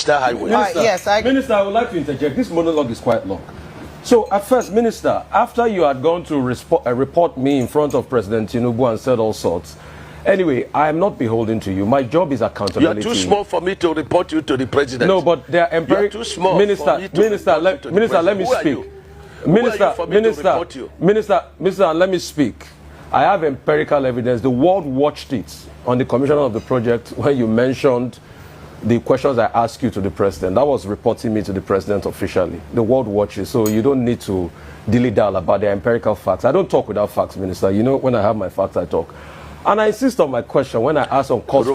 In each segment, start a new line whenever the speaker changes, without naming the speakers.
Coastal Highway.
Minister,
yes,
Minister, I would like to interject. This monologue is quite long. So, at first, Minister, after you had gone to report me in front of President Tinubu and said all sorts, anyway, I am not beholden to you. My job is accountability.
You are too small for me to report you to the president.
No, but they are empirical.
You are too small.
Minister,
for me to
Minister, let me speak. Minister, let me speak. I have empirical evidence. The world watched it on the commission of the project when you mentioned the questions I asked you to the president. That was reporting me to the president officially. The world watches, so you don't need to dilly-dally about the empirical facts. I don't talk without facts, Minister. You know, when I have my facts, I talk. And I insist on my question when I ask on cost.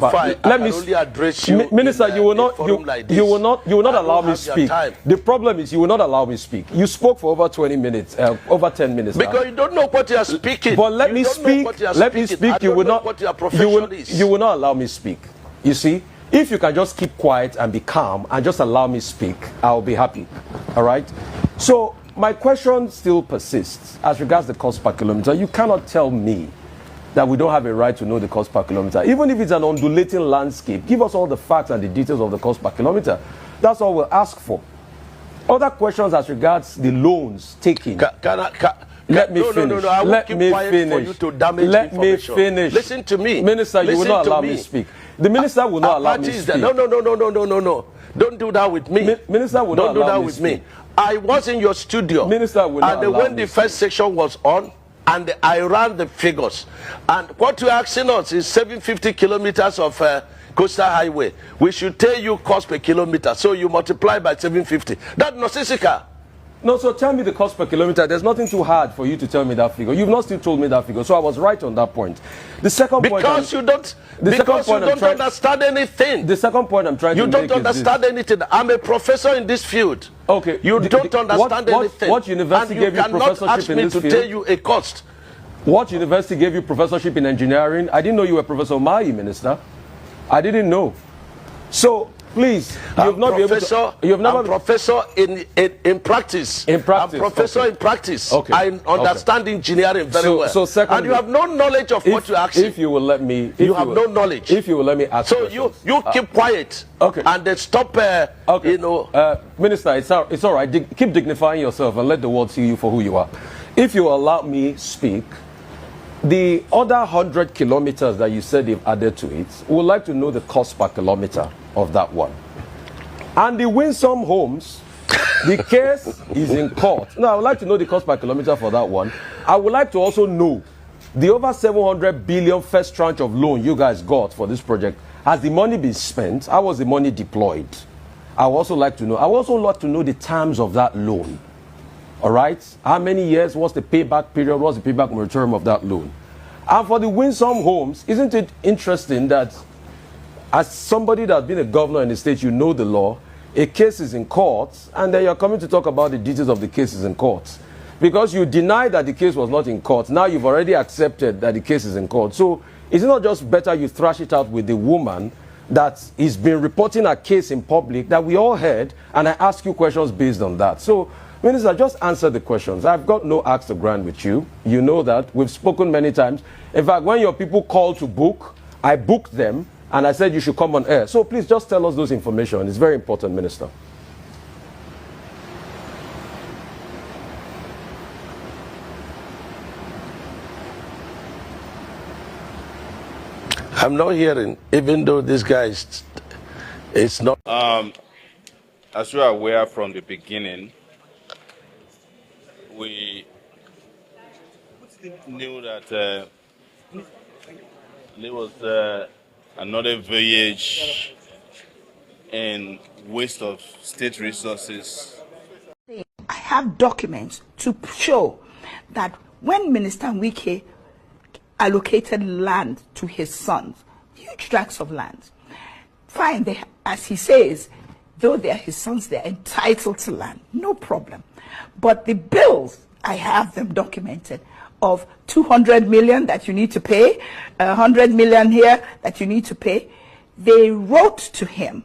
Let me only address you.
Minister, you will not allow me speak. The problem is you will not allow me speak. You spoke for over 20 minutes, over 10 minutes.
Because you don't know what you are speaking.
But let me speak. Let me speak. You will not. What your profession is. You will not allow me speak. You see, if you can just keep quiet and be calm and just allow me speak, I'll be happy. All right. So my question still persists as regards the cost per kilometer. You cannot tell me that we don't have a right to know the cost per kilometer. Even if it's an undulating landscape, give us all the facts and the details of the cost per kilometer. That's all we'll ask for. Other questions as regards the loans taken. Let me finish.
I won't keep quiet for you to damage information.
Let me finish.
Listen to me.
Minister, you will not allow me to speak. The minister will not allow me to speak.
No. Don't do that with me.
Minister will not allow me to speak.
I was in your studio.
Minister will not allow me to speak.
And when the first section was on, and I ran the figures. And what you're asking us is 750 kilometers of coastal highway. We should tell you cost per kilometer. So you multiply by 750. That's nonsensical.
No, so tell me the cost per kilometer. There's nothing too hard for you to tell me that figure. You've not still told me that figure. So I was right on that point. The second point...
Because you don't understand anything.
The second point I'm trying to make is
You don't understand anything. I'm a professor in this field.
Okay.
You don't understand anything.
What university gave you professorship in this field?
And you cannot ask me to tell you a cost.
What university gave you professorship in engineering? I didn't know you were Professor Mai, Minister. I didn't know. So... Please, you've not been able to. You've never.
I'm professor in practice.
In practice.
I'm professor in practice.
Okay.
I understand engineering very well.
So secondly,
and you have no knowledge of what you're asking.
If you will let me,
you have no knowledge.
If you will let me ask.
So you keep quiet.
Okay.
And then stop.
Okay.
You know.
Minister, it's all right. Keep dignifying yourself and let the world see you for who you are. If you allow me speak. The other 100 kilometers that you said they've added to it, we would like to know the cost per kilometer of that one. And the Winsome Homes, the case is in court. Now, I would like to know the cost per kilometer for that one. I would like to also know the over 700 billion first tranche of loan you guys got for this project. Has the money been spent? How was the money deployed? I would also like to know. I would also like to know the terms of that loan. All right, how many years? What's the payback period? What's the payback moratorium of that loan? And for the Winsome Homes, isn't it interesting that as somebody that's been a governor in the state, you know the law, a case is in court, and then you're coming to talk about the details of the cases in court. Because you deny that the case was not in court, now you've already accepted that the case is in court. So is it not just better you thrash it out with the woman that is been reporting a case in public that we all heard, and I ask you questions based on that? So, Minister, just answer the questions. I've got no axe to grind with you. You know that. We've spoken many times. In fact, when your people called to book, I booked them, and I said you should come on air. So please just tell us those information. It's very important, Minister.
I'm not hearing, even though this guy is not...
As you are aware from the beginning, we knew that there was another voyage and waste of state resources.
I have documents to show that when Minister Wike allocated land to his sons, huge tracts of land, fine, as he says, though they are his sons, they are entitled to land, no problem. But the bills, I have them documented, of 200 million that you need to pay, 100 million here that you need to pay, they wrote to him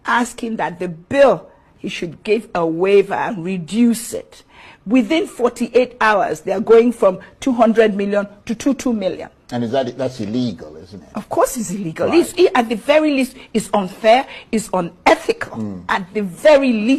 asking that the bill, he should give a waiver and reduce it. Within 48 hours, they are going from 200 million to 22 million.
And that's illegal, isn't it?
Of course it's illegal.
Right.
At the very least, it's unfair, it's unethical. At the very least.